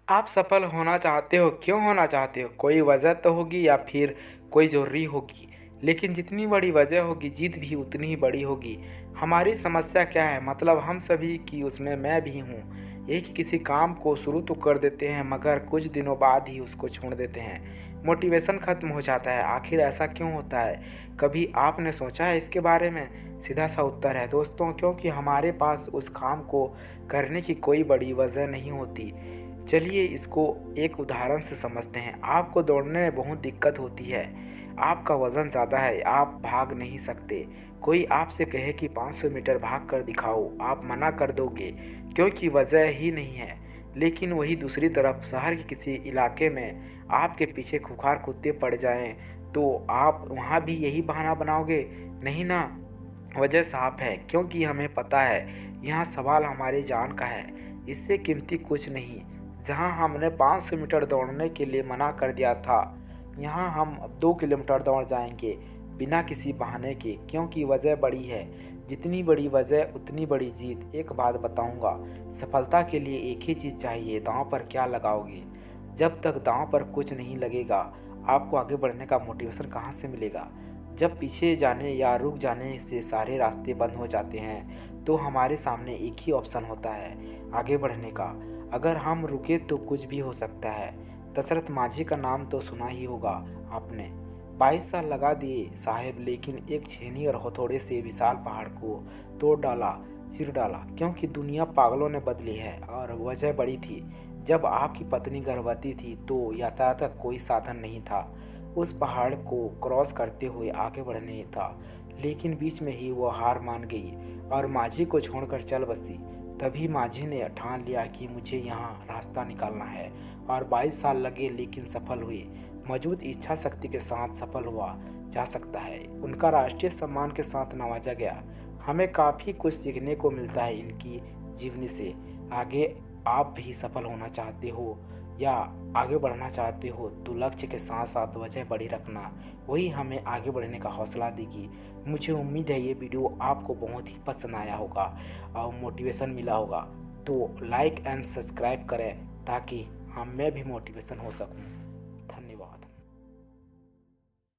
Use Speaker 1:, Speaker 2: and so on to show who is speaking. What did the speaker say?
Speaker 1: आप सफल होना चाहते हो, क्यों होना चाहते हो? कोई वजह तो होगी या फिर कोई ज़रूरी होगी। लेकिन जितनी बड़ी वजह होगी, जीत भी उतनी ही बड़ी होगी। हमारी समस्या क्या है? मतलब हम सभी की, उसमें मैं भी हूँ। यही कि किसी काम को शुरू तो कर देते हैं, मगर कुछ दिनों बाद ही उसको छोड़ देते हैं। मोटिवेशन ख़त्म हो जाता है। आखिर ऐसा क्यों होता है? कभी आपने सोचा है इसके बारे में? सीधा सा उत्तर है दोस्तों, क्योंकि हमारे पास उस काम को करने की कोई बड़ी वजह नहीं होती। चलिए इसको एक उदाहरण से समझते हैं। आपको दौड़ने में बहुत दिक्कत होती है। आपका वज़न ज़्यादा है, आप भाग नहीं सकते। कोई आपसे कहे कि 500 मीटर भाग कर दिखाओ, आप मना कर दोगे क्योंकि वजह ही नहीं है। लेकिन वही दूसरी तरफ शहर के किसी इलाके में आपके पीछे खूंखार कुत्ते पड़ जाएं, तो आप वहाँ भी यही बहाना बनाओगे? नहीं ना। वजह साफ है, क्योंकि हमें पता है यहाँ सवाल हमारी जान का है। इससे कीमती कुछ नहीं। जहाँ हमने 500 मीटर दौड़ने के लिए मना कर दिया था, यहाँ हम अब 2 किलोमीटर दौड़ जाएंगे बिना किसी बहाने के, क्योंकि वजह बड़ी है। जितनी बड़ी वजह उतनी बड़ी जीत। एक बात बताऊंगा, सफलता के लिए एक ही चीज़ चाहिए, दांव पर क्या लगाओगे। जब तक दांव पर कुछ नहीं लगेगा, आपको आगे बढ़ने का मोटिवेशन कहाँ से मिलेगा। जब पीछे जाने या रुक जाने से सारे रास्ते बंद हो जाते हैं, तो हमारे सामने एक ही ऑप्शन होता है, आगे बढ़ने का। अगर हम रुके तो कुछ भी हो सकता है। दशरथ माझी का नाम तो सुना ही होगा आपने। 22 साल लगा दिए साहेब, लेकिन एक छेनी और हथौड़े से विशाल पहाड़ को तोड़ डाला, सिर डाला। क्योंकि दुनिया पागलों ने बदली है। और वजह बड़ी थी। जब आपकी पत्नी गर्भवती थी तो यातायात का कोई साधन नहीं था। उस पहाड़ को क्रॉस करते हुए आगे बढ़ने था, लेकिन बीच में ही वो हार मान गई और माझी को छोड़कर चल बसी। तभी माझी ने ठान लिया कि मुझे यहाँ रास्ता निकालना है। और 22 साल लगे, लेकिन सफल हुए। मौजूद इच्छा शक्ति के साथ सफल हुआ जा सकता है। उनका राष्ट्रीय सम्मान के साथ नवाजा गया। हमें काफ़ी कुछ सीखने को मिलता है इनकी जीवनी से। आगे आप भी सफल होना चाहते हो या आगे बढ़ना चाहते हो, तो लक्ष्य के साथ साथ वजह बड़ी रखना, वही हमें आगे बढ़ने का हौसला देगी। मुझे उम्मीद है ये वीडियो आपको बहुत ही पसंद आया होगा और मोटिवेशन मिला होगा। तो लाइक एंड सब्सक्राइब करें ताकि मैं भी मोटिवेशन हो सकूं।